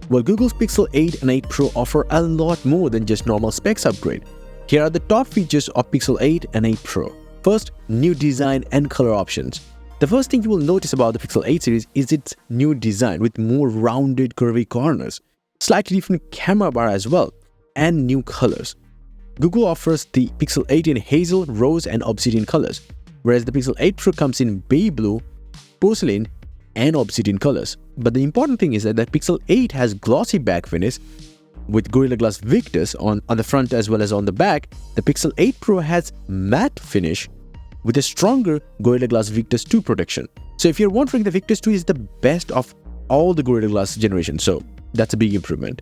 Well, Google's Pixel 8 and 8 Pro offer a lot more than just normal specs upgrade. Here are the top features of Pixel 8 and 8 Pro. First, new design and color options. The first thing you will notice about the Pixel 8 series is its new design with more rounded curvy corners, slightly different camera bar as well, and new colors. Google offers the Pixel 8 in hazel, rose, and obsidian colors, whereas the Pixel 8 Pro comes in bay blue, porcelain, and obsidian colors. But the important thing is that the Pixel 8 has glossy back finish with Gorilla Glass Victus on the front as well as on the back. The Pixel 8 Pro has matte finish with a stronger Gorilla Glass Victus 2 protection. So if you're wondering, the Victus 2 is the best of all the Gorilla Glass generations, so that's a big improvement.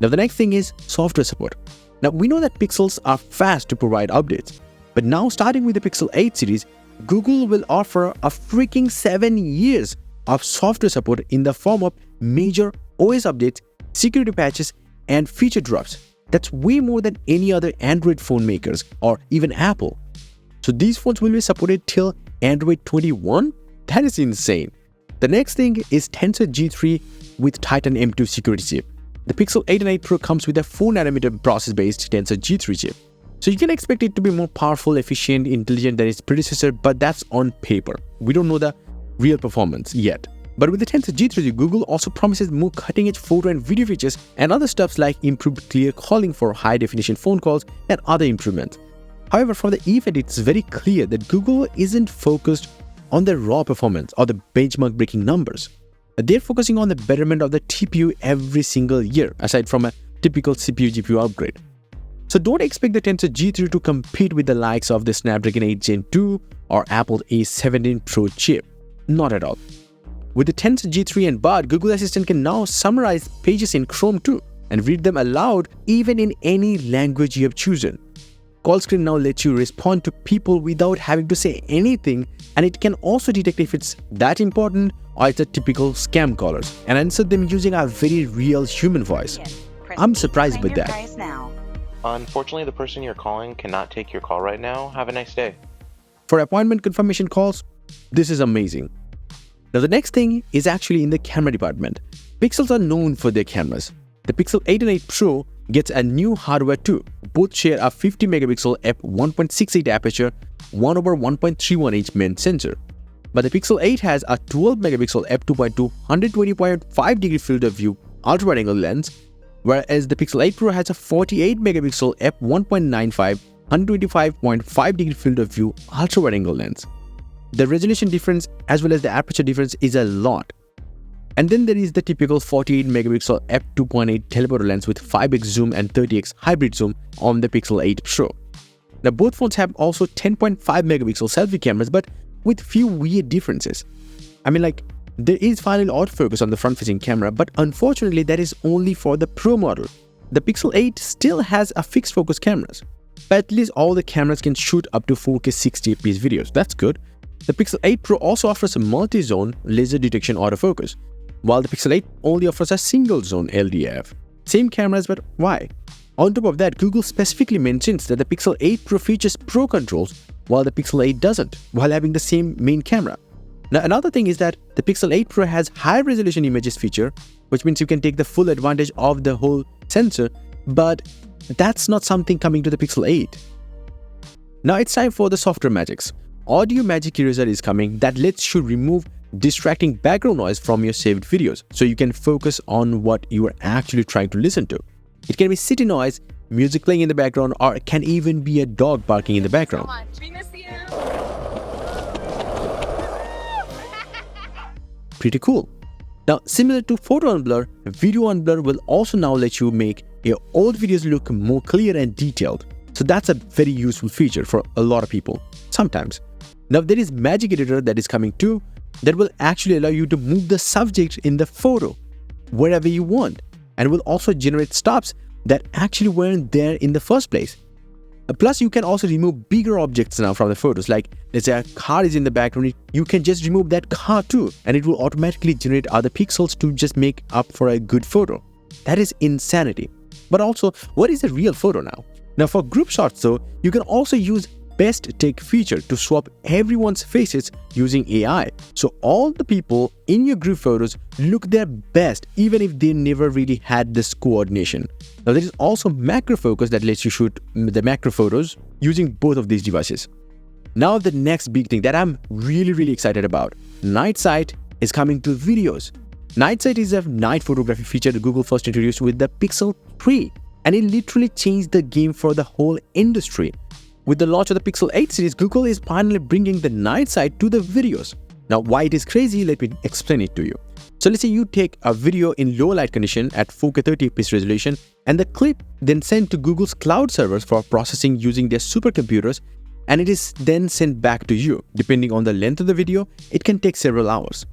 Now the next thing is software support. Now we know that Pixels are fast to provide updates, but now starting with the Pixel 8 series, Google will offer a freaking 7 years of software support in the form of major OS updates, security patches, and feature drops. That's way more than any other Android phone makers or even Apple. So these phones will be supported till Android 21? That is insane. The next thing is Tensor G3 with Titan M2 security chip. The Pixel 8 and 8 Pro comes with a 4nm process-based Tensor G3 chip. So you can expect it to be more powerful, efficient, intelligent than its predecessor, but that's on paper. We don't know the real performance yet. But with the Tensor G3, Google also promises more cutting-edge photo and video features and other stuffs like improved clear calling for high-definition phone calls and other improvements. However, from the event, it's very clear that Google isn't focused on the raw performance or the benchmark-breaking numbers. They're focusing on the betterment of the TPU every single year, aside from a typical CPU-GPU upgrade. So don't expect the Tensor G3 to compete with the likes of the Snapdragon 8 Gen 2 or Apple A17 Pro chip. Not at all. With the Tensor G3 and Bard, Google Assistant can now summarize pages in Chrome too and read them aloud even in any language you have chosen. Call screen now lets you respond to people without having to say anything, and it can also detect if it's that important or it's a typical scam callers and answer them using a very real human voice. I'm surprised with that. Unfortunately, the person you're calling cannot take your call right now. Have a nice day. For appointment confirmation calls, this is amazing. Now the next thing is actually in the camera department. Pixels are known for their cameras. The Pixel 8 and 8 Pro gets a new hardware too. Both share a 50 megapixel f1.68 aperture, 1/1.31" main sensor. But the Pixel 8 has a 12 megapixel f2.2 120.5 degree field of view ultra wide angle lens, whereas the Pixel 8 Pro has a 48 megapixel f1.95 125.5 degree field of view ultra wide angle lens. The resolution difference as well as the aperture difference is a lot. And then there is the typical 48 megapixel f2.8 telephoto lens with 5x zoom and 30x hybrid zoom on the Pixel 8 Pro. Now both phones have also 10.5 megapixel selfie cameras, but with few weird differences. I mean, like, there is final autofocus on the front-facing camera, but unfortunately that is only for the Pro model. The Pixel 8 still has a fixed focus cameras, but at least all the cameras can shoot up to 4K 60fps videos. That's good. The Pixel 8 Pro also offers a multi-zone laser detection autofocus, while the Pixel 8 only offers a single-zone LDF. Same cameras, but why? On top of that, Google specifically mentions that the Pixel 8 Pro features Pro controls, while the Pixel 8 doesn't, while having the same main camera. Now another thing is that the Pixel 8 Pro has high-resolution images feature, which means you can take the full advantage of the whole sensor, but that's not something coming to the Pixel 8. Now it's time for the software magics. Audio Magic Eraser is coming that lets you remove distracting background noise from your saved videos so you can focus on what you are actually trying to listen to. It can be city noise, music playing in the background, or it can even be a dog barking in the background. We miss you. Pretty cool. Now, similar to photo unblur, video unblur will also now let you make your old videos look more clear and detailed. So that's a very useful feature for a lot of people, sometimes. Now there is Magic Editor that is coming too, that will actually allow you to move the subject in the photo wherever you want, and will also generate stops that actually weren't there in the first place. Plus, you can also remove bigger objects now from the photos, like let's say a car is in the background, you can just remove that car too, and it will automatically generate other pixels to just make up for a good photo. That is insanity. But also, what is a real photo now? Now for group shots though, you can also use best tech feature to swap everyone's faces using AI. So all the people in your group photos look their best even if they never really had this coordination. Now there is also macro focus that lets you shoot the macro photos using both of these devices. Now the next big thing that I'm really excited about, night sight is coming to videos. Night sight is a night photography feature that Google first introduced with the Pixel 3, and it literally changed the game for the whole industry. With the launch of the Pixel 8 series, Google is finally bringing the night sight to the videos. Now why it is crazy, let me explain it to you. So let's say you take a video in low light condition at 4K 30fps resolution, and the clip then sent to Google's cloud servers for processing using their supercomputers, and it is then sent back to you. Depending on the length of the video, it can take several hours.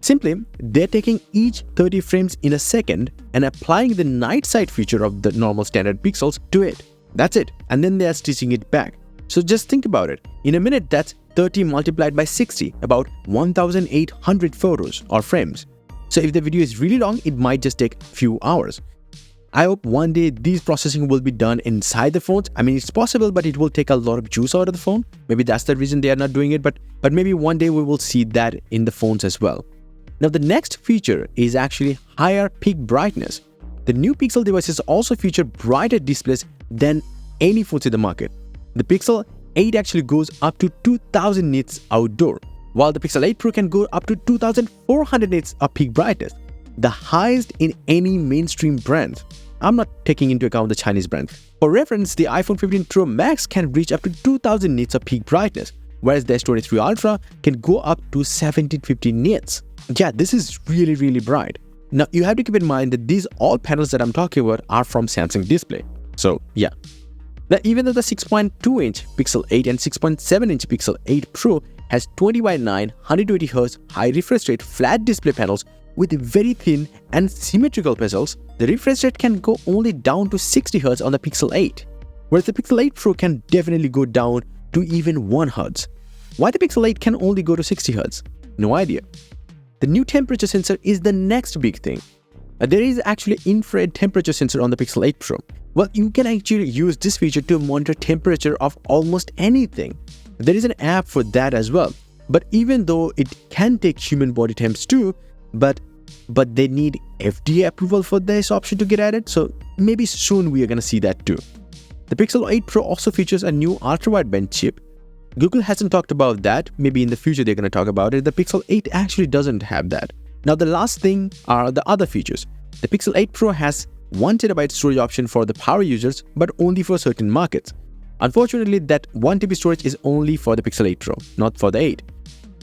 Simply, they're taking each 30 frames in a second and applying the night sight feature of the normal standard pixels to it. That's it. And then they are stitching it back. So just think about it. In a minute, that's 30 multiplied by 60, about 1,800 photos or frames. So if the video is really long, it might just take few hours. I hope one day these processing will be done inside the phones. I mean, it's possible, but it will take a lot of juice out of the phone. Maybe that's the reason they are not doing it, but maybe one day we will see that in the phones as well. Now, the next feature is actually higher peak brightness. The new Pixel devices also feature brighter displays than any phones in the market. The Pixel 8 actually goes up to 2000 nits outdoor, while the Pixel 8 Pro can go up to 2400 nits of peak brightness, the highest in any mainstream brand. I'm not taking into account the Chinese brand. For reference, the iPhone 15 Pro Max can reach up to 2000 nits of peak brightness, whereas the S23 Ultra can go up to 1750 nits. Yeah, this is really bright. Now, you have to keep in mind that these all panels that I'm talking about are from Samsung Display. So, yeah. Now, even though the 6.2-inch Pixel 8 and 6.7-inch Pixel 8 Pro has 20:9 120Hz high refresh rate flat display panels with very thin and symmetrical bezels, the refresh rate can go only down to 60Hz on the Pixel 8, whereas the Pixel 8 Pro can definitely go down to even 1 Hz. Why the Pixel 8 can only go to 60Hz? No idea. The new temperature sensor is the next big thing. There is actually infrared temperature sensor on the Pixel 8 Pro. Well, you can actually use this feature to monitor temperature of almost anything. There is an app for that as well. But even though it can take human body temps too, but they need FDA approval for this option to get added, so maybe soon we are gonna see that too. The Pixel 8 Pro also features a new ultra-wideband chip. Google hasn't talked about that, maybe in the future they're gonna talk about it. The Pixel 8 actually doesn't have that. Now the last thing are the other features. The Pixel 8 Pro has 1TB storage option for the power users, but only for certain markets. Unfortunately, that 1TB storage is only for the Pixel 8 Pro, not for the 8.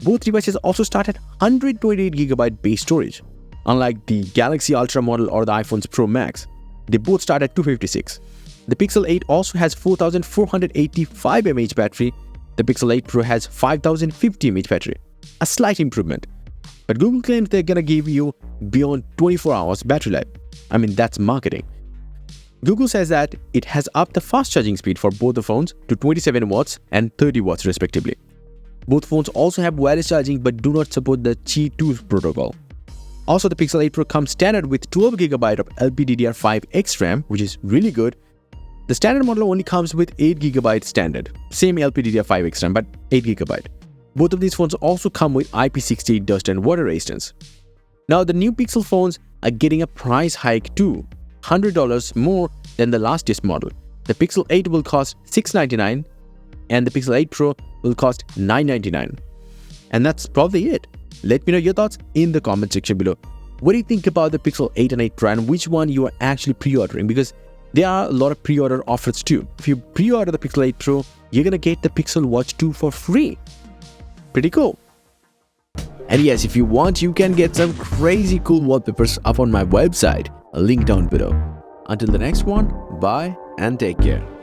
Both devices also start at 128GB base storage. Unlike the Galaxy Ultra model or the iPhone's Pro Max, they both start at 256. The Pixel 8 also has 4485 mAh battery. The Pixel 8 Pro has 5050 mAh battery, a slight improvement. But Google claims they're gonna give you beyond 24 hours battery life. I mean, that's marketing. Google says that it has upped the fast charging speed for both the phones to 27 watts and 30 watts respectively. Both phones also have wireless charging but do not support the Qi 2 protocol. Also, the Pixel 8 Pro comes standard with 12GB of LPDDR5X RAM, which is really good. The standard model only comes with 8GB standard, same LPDDR5X RAM but 8GB. Both of these phones also come with IP68 dust and water resistance. Now, the new Pixel phones are getting a price hike too, $100 more than the latest model. The Pixel 8 will cost $699 and the Pixel 8 Pro will cost $999. And that's probably it. Let me know your thoughts in the comment section below. What do you think about the Pixel 8 and 8 Pro and which one you are actually pre-ordering? Because there are a lot of pre-order offers too. If you pre-order the Pixel 8 Pro, you're gonna get the Pixel Watch 2 for free. Pretty cool. And yes, if you want, you can get some crazy cool wallpapers up on my website. A link down below. Until the next one, bye and take care.